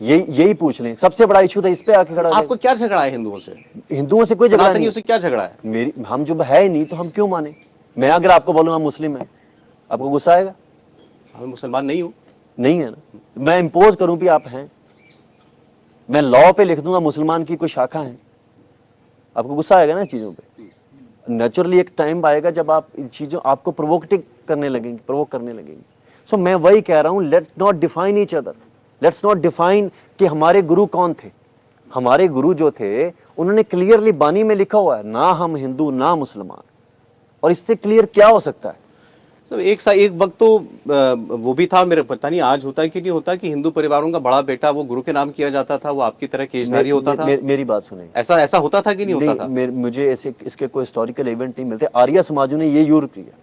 यही पूछ लें, सबसे बड़ा इशू था, इस पे आके खड़ा हो आपको क्या झगड़ा है हिंदुओं से? हिंदुओं से कोई झगड़ा नहीं, से क्या झगड़ा है? मेरी हम जब है ही नहीं तो हम क्यों माने? मैं अगर आपको बोलूंगा मुस्लिम है, आपको गुस्सा आएगा? मैं मुसलमान नहीं हूं। नहीं है ना। मैं इंपोज करूं भी आप हैं, मैं लॉ पे लिख दूंगा मुसलमान की कोई शाखा है, आपको गुस्सा आएगा ना इस चीजों पे? नेचुरली एक टाइम आएगा जब आप इन चीजों आपको प्रोवोक करने लगेंगे। सो मैं वही कह रहा हूं, let's not define each other, let's not define कि हमारे गुरु कौन थे। हमारे गुरु जो थे उन्होंने क्लियरली बानी में लिखा हुआ है, ना हम हिंदू ना मुसलमान, और इससे क्लियर क्या हो सकता है? सब एक वक्त तो वो भी था, मेरे पता नहीं आज होता है कि नहीं होता, कि हिंदू परिवारों का बड़ा बेटा वो गुरु के नाम किया जाता था, वो आपकी तरह केशधारी होता था। मेरी बात सुने, ऐसा ऐसा होता था कि नहीं होता था? मुझे ऐसे इसके कोई हिस्टोरिकल इवेंट नहीं मिलते। आर्य समाजों ने ये यूर किया,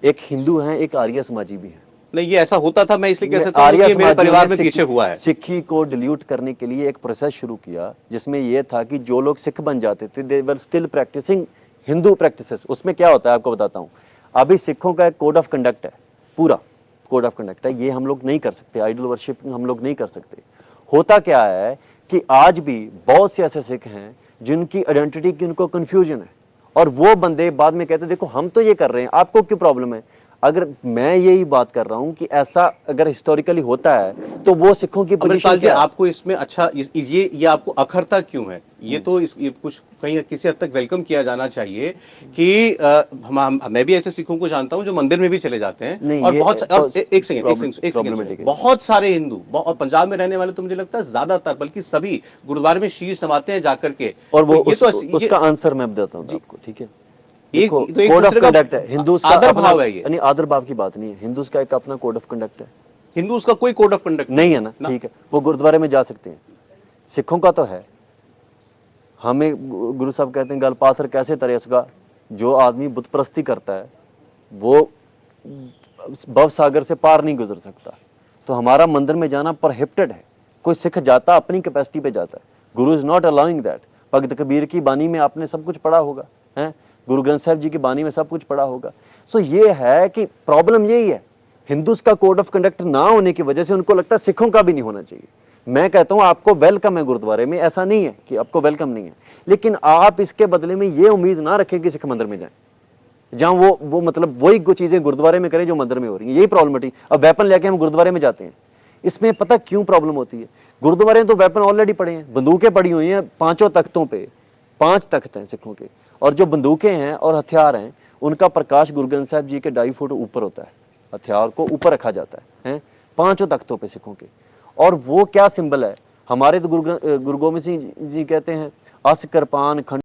एक हिंदू है एक आर्य समाजी भी है। नहीं, ये ऐसा होता था, मैं इसलिए कह सकता हूं कि मेरे परिवार में पीछे हुआ है। सिक्खी को डिल्यूट करने के लिए एक प्रोसेस शुरू किया, जिसमें यह था कि जो लोग सिख बन जाते थे they were still practicing Hindu practices. उसमें क्या होता है आपको बताता हूं। अभी सिखों का एक कोड ऑफ कंडक्ट है, पूरा कोड ऑफ कंडक्ट है, ये हम लोग नहीं कर सकते, आइडल वर्शिप हम लोग नहीं कर सकते। होता क्या है कि आज भी बहुत से ऐसे सिख हैं जिनकी आइडेंटिटी की उनको कंफ्यूजन है, और वो बंदे बाद में कहते देखो हम तो ये कर रहे हैं, आपको क्यों प्रॉब्लम है? अगर मैं यही बात कर रहा हूं कि ऐसा अगर हिस्टोरिकली होता है तो वो सिखों की पोजीशन क्या है? आपको इसमें अच्छा ये आपको अखरता क्यों है? ये तो ये कुछ कहीं किसी हद तक वेलकम किया जाना चाहिए कि मैं भी ऐसे सिखों को जानता हूं जो मंदिर में भी चले जाते हैं, और एक सेकंड, बहुत सारे हिंदू और पंजाब में रहने वाले तो मुझे लगता है ज्यादातर, बल्कि सभी गुरुद्वारे में शीश नवाते हैं जाकर के। और वो उसका आंसर मैं बताता हूं आपको, ठीक है? कोड ऑफ कंडक्ट है, हिंदू का आदर भाव है, ये नहीं आदर भाव की बात नहीं है, हिंदू का एक अपना कोड ऑफ कंडक्ट है। हिंदू का कोई कोड ऑफ कंडक्ट नहीं है ना, ठीक है, वो गुरुद्वारे में जा सकते हैं। सिखों का तो है। हमें गुरु साहब कहते हैं गल पासर कैसे तरेसगा, जो आदमी बुत परस्ती करता है वो भव सागर से पार नहीं गुजर सकता। तो हमारा मंदिर में जाना प्रोहिबिटेड है। कोई सिख जाता अपनी कैपेसिटी पे जाता है, गुरु इज नॉट अलाउइंग दैट। भगत कबीर की बानी में आपने सब कुछ पढ़ा होगा, है गुरु ग्रंथ साहिब जी की बानी में सब कुछ पढ़ा होगा। सो ये है कि प्रॉब्लम यही है, हिंदूज का कोड ऑफ कंडक्ट ना होने की वजह से उनको लगता है सिखों का भी नहीं होना चाहिए। मैं कहता हूं आपको वेलकम है गुरुद्वारे में, ऐसा नहीं है कि आपको वेलकम नहीं है, लेकिन आप इसके बदले में ये उम्मीद ना रखें कि सिख मंदिर में जाएं, जहां वो मतलब वही चीजें गुरुद्वारे में करें जो मंदिर में हो रही है। यही प्रॉब्लम है। अब वेपन लेके हम गुरुद्वारे में जाते हैं, इसमें पता क्यों प्रॉब्लम होती है? गुरुद्वारे में तो वेपन ऑलरेडी पड़े हैं, बंदूकें पड़ी हुई हैं 5 तख्तों पे, 5 तख्त हैं सिखों के, और जो बंदूकें हैं और हथियार हैं उनका प्रकाश गुरु ग्रंथ साहिब जी के 2.5 फुट ऊपर होता है, हथियार को ऊपर रखा जाता है 5 तख्तों पे सिखों के। और वो क्या सिंबल है? हमारे तो गुरु गोविंद सिंह जी कहते हैं अस कृपान खंड